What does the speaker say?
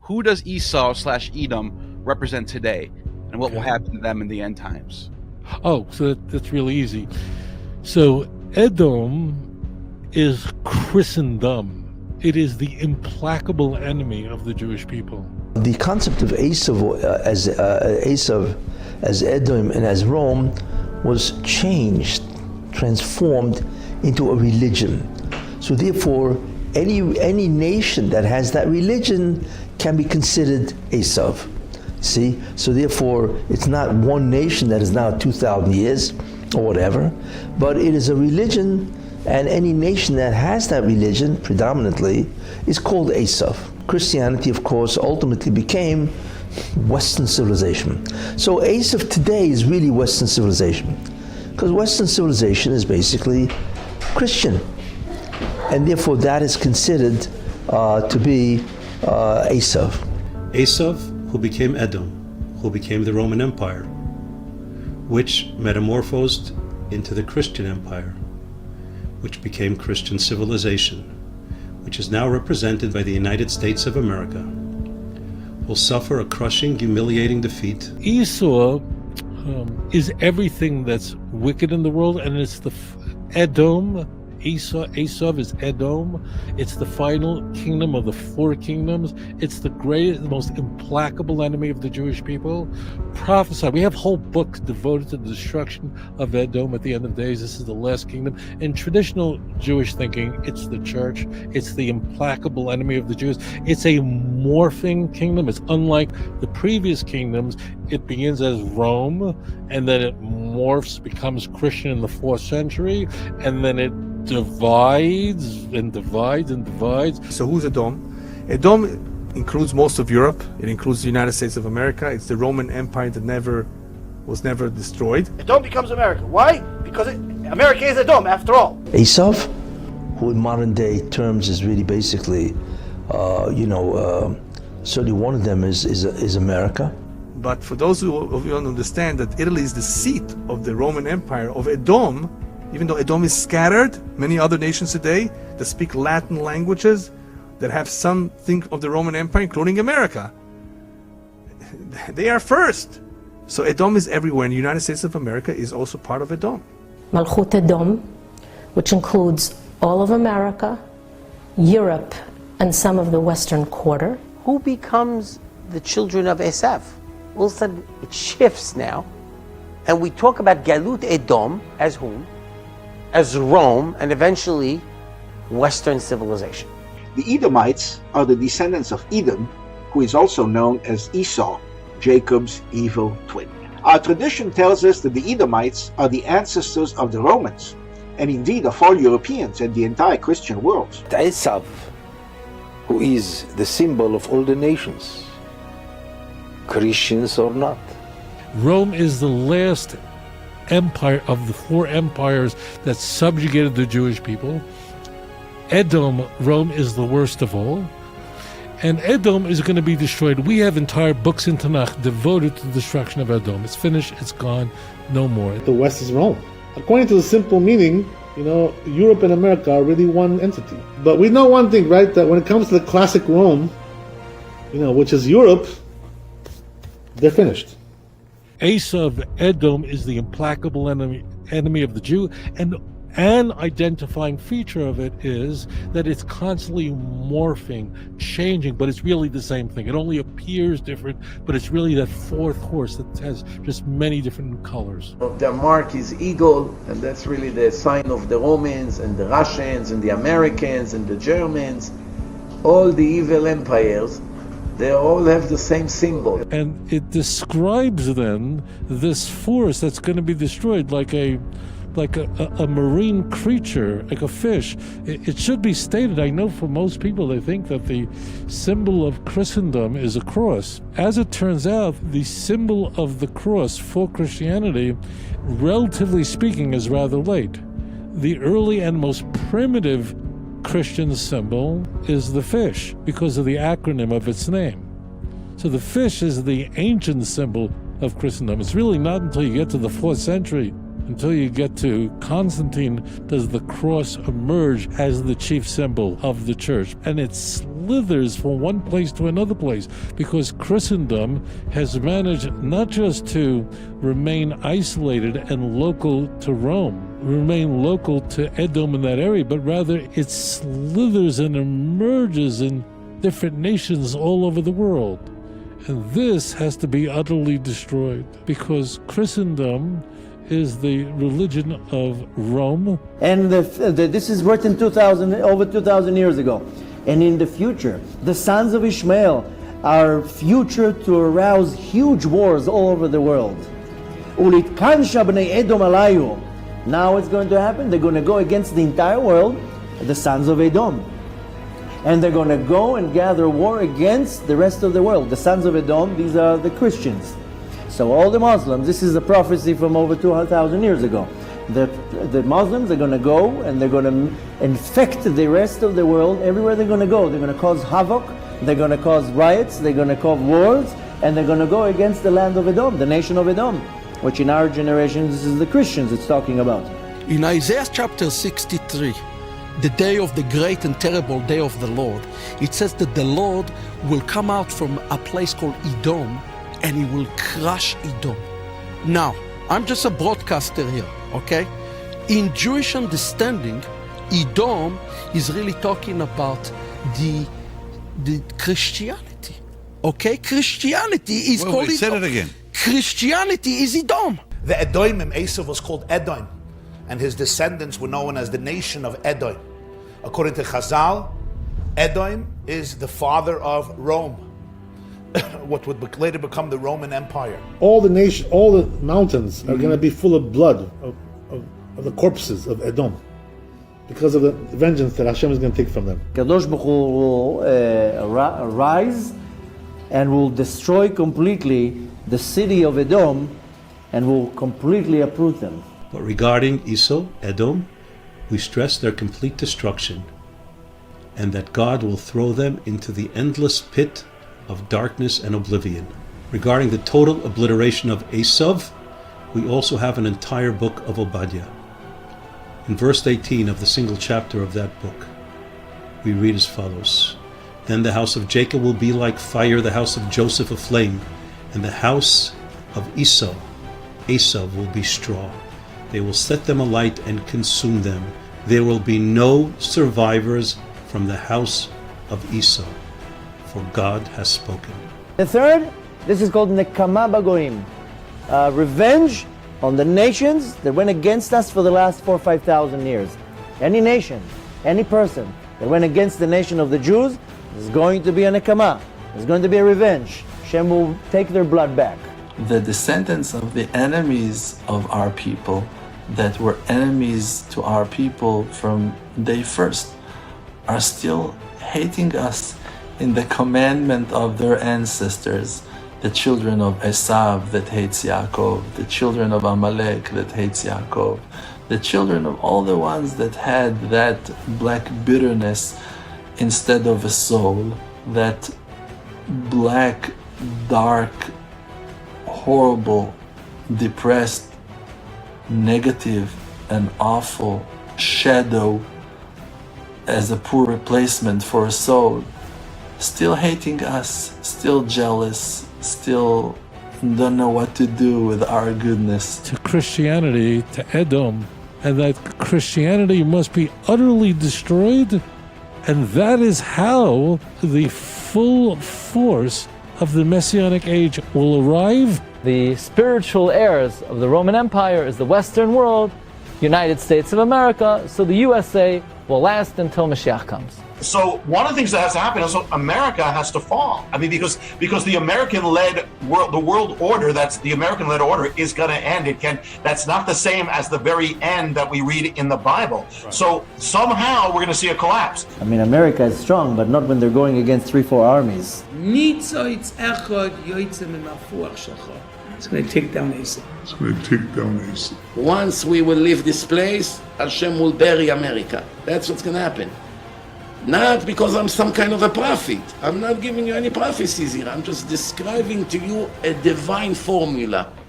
who does Esau slash Edom represent today, and what will happen to them in the end times? Oh, so that's really easy. So Edom is Christendom. It is the implacable enemy of the Jewish people. The concept of Esav as Edom and as Rome was changed, transformed into a religion. So therefore, any nation that has that religion can be considered Esav. See? So therefore, it's not one nation that is now 2,000 years or whatever, but it is a religion, and any nation that has that religion predominantly is called Esav. Christianity, of course, ultimately became Western civilization. So Esav today is really Western civilization, because Western civilization is basically Christian, and therefore that is considered to be Esav. Esav, who became Edom, who became the Roman Empire, which metamorphosed into the Christian Empire, which became Christian civilization, which is now represented by the United States of America, will suffer a crushing, humiliating defeat. Esau is everything that's wicked in the world, and it's the Edom. Esav is Edom. It's the final kingdom of the four kingdoms. It's the greatest, the most implacable enemy of the Jewish people. Prophesy. We have whole books devoted to the destruction of Edom at the end of days. This is the last kingdom. In traditional Jewish thinking, it's the church. It's the implacable enemy of the Jews. It's a morphing kingdom. It's unlike the previous kingdoms. It begins as Rome, and then it morphs, becomes Christian in the 4th century, and then it divides and divides and divides. So who's Edom? Edom includes most of Europe. It includes the United States of America. It's the Roman Empire that was never destroyed. Edom becomes America. Why? Because America is Edom, after all. Esav, who in modern day terms is really basically, certainly one of them is America. But for those of you who don't understand that Italy is the seat of the Roman Empire of Edom, even though Edom is scattered, many other nations today that speak Latin languages, that have something of the Roman Empire, including America, they are first. So Edom is everywhere, and the United States of America is also part of Edom. Malchut Edom, which includes all of America, Europe, and some of the Western Quarter. Who becomes the children of Esav? All of a sudden, it shifts now, and we talk about Galut Edom as whom? As Rome, and eventually Western civilization. The Edomites are the descendants of Edom, who is also known as Esau, Jacob's evil twin. Our tradition tells us that the Edomites are the ancestors of the Romans, and indeed of all Europeans and the entire Christian world. Esav, who is the symbol of all the nations, Christians or not. Rome is the last empire of the 4 empires that subjugated the Jewish people. Edom, Rome is the worst of all. And Edom is going to be destroyed. We have entire books in Tanakh devoted to the destruction of Edom. It's finished, it's gone, no more. The West is Rome. According to the simple meaning, Europe and America are really one entity. But we know one thing, right? That when it comes to the classic Rome, which is Europe, they're finished. Esav, Edom, is the implacable enemy of the Jew, and an identifying feature of it is that it's constantly morphing, changing, but it's really the same thing. It only appears different, but it's really that 4th horse that has just many different colors. Their mark is eagle, and that's really the sign of the Romans and the Russians and the Americans and the Germans. All the evil empires, they all have the same symbol. And it describes then this force that's going to be destroyed like a marine creature, like a fish. It should be stated, I know for most people they think that the symbol of Christendom is a cross. As it turns out, the symbol of the cross for Christianity, relatively speaking, is rather late. The early and most primitive Christian symbol is the fish because of the acronym of its name. So the fish is the ancient symbol of Christendom. It's really not until you get to the 4th century, until you get to Constantine, does the cross emerge as the chief symbol of the church. And it's slithers from one place to another place, because Christendom has managed not just to remain isolated and local to Rome, remain local to Edom in that area, but rather it slithers and emerges in different nations all over the world. And this has to be utterly destroyed, because Christendom is the religion of Rome. And this is written over 2,000 years ago. And in the future, the sons of Ishmael are future to arouse huge wars all over the world. Ulitkansha b'nei Edom alayu. Now what's going to happen? They're going to go against the entire world, the sons of Edom. And they're going to go and gather war against the rest of the world. The sons of Edom, these are the Christians. So all the Muslims, this is a prophecy from over 2,000 years ago. The Muslims are going to go and they're going to infect the rest of the world. Everywhere they're going to go, they're going to cause havoc, they're going to cause riots, they're going to cause wars, and they're going to go against the land of Edom, the nation of Edom, which in our generation, this is the Christians it's talking about. In Isaiah chapter 63, the day of the great and terrible day of the Lord, it says that the Lord will come out from a place called Edom, and he will crush Edom. Now, I'm just a broadcaster here, okay? In Jewish understanding, Edom is really talking about the Christianity, okay? Christianity is called Edom. Say it again. Christianity is Edom. The Edomim, Esav was called Edom, and his descendants were known as the nation of Edom. According to Chazal, Edom is the father of Rome, what would later become the Roman Empire. All the mountains are going to be full of blood of the corpses of Edom, because of the vengeance that Hashem is going to take from them. Kadosh Baruch Hu will arise and will destroy completely the city of Edom and will completely uproot them. But regarding Esau, Edom, we stress their complete destruction, and that God will throw them into the endless pit of darkness and oblivion. Regarding the total obliteration of Esav, we also have an entire book of Obadiah. In verse 18 of the single chapter of that book, we read as follows: Then the house of Jacob will be like fire, the house of Joseph a flame, and the house of Esau, Esav, will be straw. They will set them alight and consume them. There will be no survivors from the house of Esau, for God has spoken. The third, this is called Nekama Bagoim, revenge on the nations that went against us for the last 4,000 or 5,000 years. Any nation, any person that went against the nation of the Jews, is going to be a Nekama. There's going to be a revenge. Hashem will take their blood back. The descendants of the enemies of our people that were enemies to our people from day first are still hating us in the commandment of their ancestors, the children of Esav that hates Yaakov, the children of Amalek that hates Yaakov, the children of all the ones that had that black bitterness instead of a soul, that black, dark, horrible, depressed, negative, and awful shadow as a poor replacement for a soul, still hating us, still jealous, still don't know what to do with our goodness. To Christianity, to Edom, and that Christianity must be utterly destroyed, and that is how the full force of the Messianic age will arrive. The spiritual heirs of the Roman Empire is the Western world, United States of America, so the USA will last until Mashiach comes. So one of the things that has to happen is America has to fall. I mean, because the American-led world, the world order, that's the American-led order, is going to end. That's not the same as the very end that we read in the Bible. Right. So somehow we're going to see a collapse. I mean, America is strong, but not when they're going against 3-4 armies. It's going to take down Esau. Once we will leave this place, Hashem will bury America. That's what's going to happen. Not because I'm some kind of a prophet. I'm not giving you any prophecies here. I'm just describing to you a divine formula.